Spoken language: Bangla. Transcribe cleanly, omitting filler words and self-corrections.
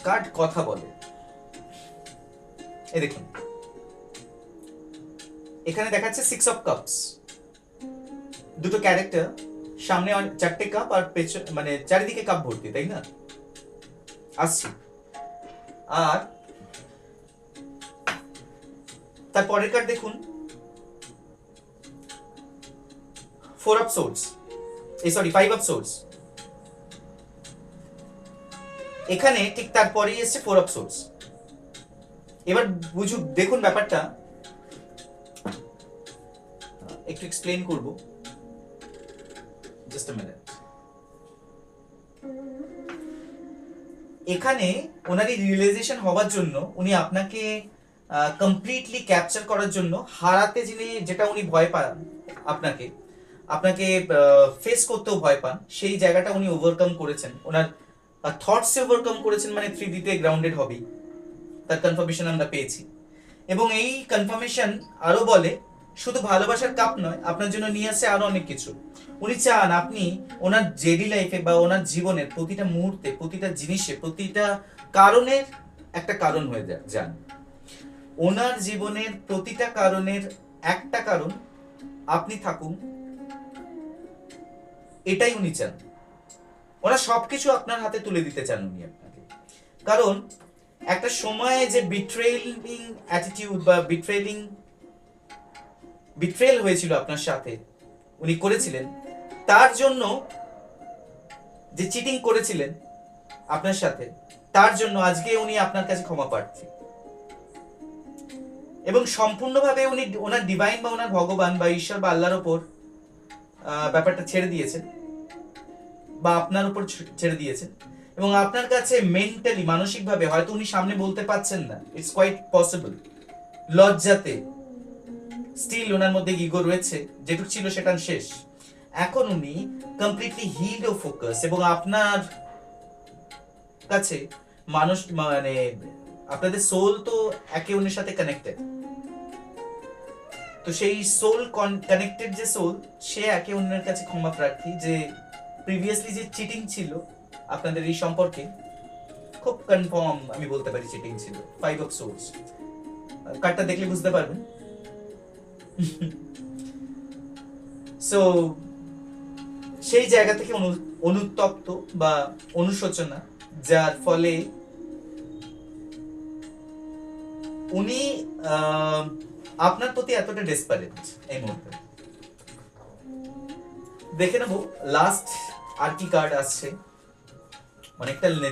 কার্ড কথা বলে। এই দেখুন, এখানে দেখাচ্ছে 6 অফ কাপস, দুটো ক্যারেক্টার, সামনে 4টে কাপ আর পেছনে মানে চারিদিকে কাপ ভর্তি, তাই না? আসছি। আর তার পরের কার্ড দেখুন, 4 of swords, sorry 5 of swords. এখানে ঠিক তারপরেই এসছে 4 অফ সোর্স। এবার বুঝুন, দেখুন ব্যাপারটা একটু এক্সপ্লেইন করব, জাস্ট আ মিনিট। এখানে ওনারই রিয়েলাইজেশন হওয়ার জন্য, উনি আপনাকে কমপ্লিটলি ক্যাপচার করার জন্য, হারাতে যেটা উনি ভয় পান, আপনাকে আপনাকে ফেস করতেও ভয় পান, সেই জায়গাটা উনি ওভারকাম করেছেন। ওনার থটসে ওভারকাম করেছেন, মানে 3D তে গ্রাউন্ডেড হবেই, তার কনফার্মেশন আমরা পেয়েছি। এবং এই কনফার্মেশন আরো বলে শুধু ভালোবাসার কাপ নয়, আপনার জন্য নিয়ে আসে আরো অনেক কিছু। উনি চান আপনি ওনার ডেইলি লাইফে বা ওনার জীবনের প্রতিটা মুহূর্তে, প্রতিটা জিনিসে, প্রতিটা কারণের একটা কারণ হয়ে যান। ওনার জীবনের প্রতিটা কারণের একটা কারণ আপনি থাকুন, এটাই উনি চান। ওরা সবকিছু আপনার হাতে তুলে দিতে চান উনি আপনাকে। কারণ একটা সময়ে যে বিট্রেইলিং অ্যাটিটিউড বা বিট্রেল হয়েছিল আপনার সাথে, উনি করেছিলেন, তার জন্য যে চিটিং করেছিলেন আপনার সাথে, তার জন্য আজকে উনি আপনার কাছে ক্ষমা প্রার্থী। এবং সম্পূর্ণভাবে উনি ওনার ডিভাইন বা ওনার ভগবান বা ঈশ্বর বা আল্লাহর উপর ব্যাপারটা ছেড়ে দিয়েছেন, বা আপনার উপর ছেড়ে দিয়েছেন। এবং আপনার কাছে মেন্টালি, মানসিকভাবে হয়তো উনি সামনে বলতে পারছেন না, ইটস কোয়াইট পসিবল, লজ্জাতে স্টিল ওনার মধ্যে ইগো রয়েছে, যেটুকু ছিল সেটা শেষ। এখন উনি কমপ্লিটলি হিলড ও ফোকাস, এবং আপনার কাছে মানুষ মানে আপনাদের সোল তো একে অন্যের সাথে কানেক্টেড। তো সেই সোল কানেক্টেড যে সোল, সে একে অন্যের কাছে ক্ষমা প্রার্থী, যে প্রিভিয়াসলি যে চিটিং ছিল আপনাদের এই সম্পর্কে, খুব কনফার্ম আমি বলতে পারি চিটিং ছিল। 5 অফ সোর্স কার্ডটা দেখলে বুঝতে পারবেন। সো সেই জায়গা থেকে অনুতপ্ত বা অনুশোচনা, যার ফলে উনি আপনার প্রতি এতটা ডেসপারেট এই মুহূর্তে। দেখে নেবো লাস্ট আর কি কার্ড আসছে, অনেকটা